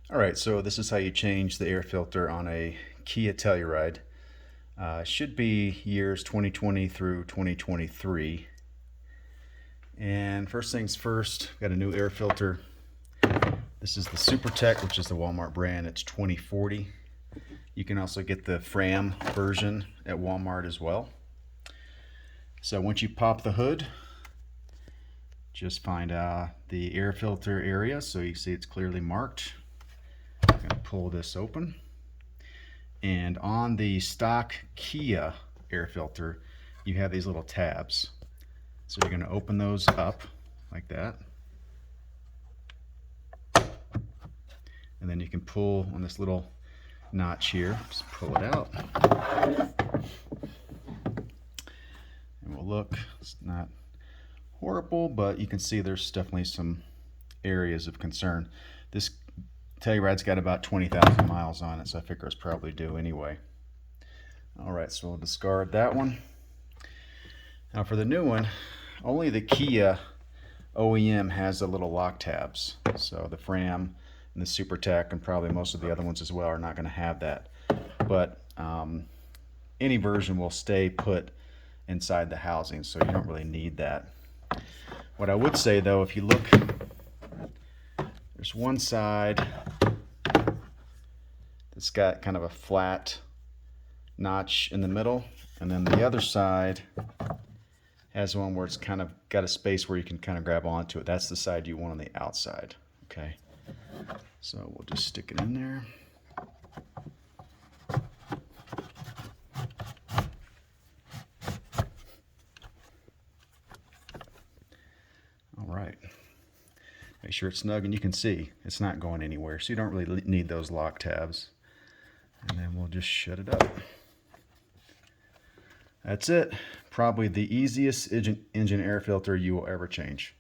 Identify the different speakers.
Speaker 1: All right, so this is how you change the air filter on a Kia Telluride. Should be years 2020 through 2023. And first things first, got a new air filter. This is the Super Tech, which is the Walmart brand. It's 2040. You can also get the Fram version at Walmart as well. So once you pop the hood, just find the air filter area so you see it's clearly marked. I'm going to pull this open. And on the stock Kia air filter, you have these little tabs. So you're going to open those up like that. And then you can pull on this little notch here, just pull it out. And we'll look, it's not horrible, but you can see there's definitely some areas of concern. This Telluride's got about 20,000 miles on it, so I figure it's probably due anyway. All right, so we'll discard that one. Now for the new one, only the Kia OEM has the little lock tabs. So the Fram and the Super Tech and probably most of the other ones as well are not going to have that. But any version will stay put inside the housing, so you don't really need that. What I would say though, if you look, there's one side that's got kind of a flat notch in the middle, and then the other side has one where it's kind of got a space where you can kind of grab onto it. That's the side you want on the outside. Okay, so we'll just stick it in there. All right, make sure it's snug, and you can see it's not going anywhere, so you don't really need those lock tabs. And then we'll just shut it up. That's it. Probably the easiest engine air filter you will ever change.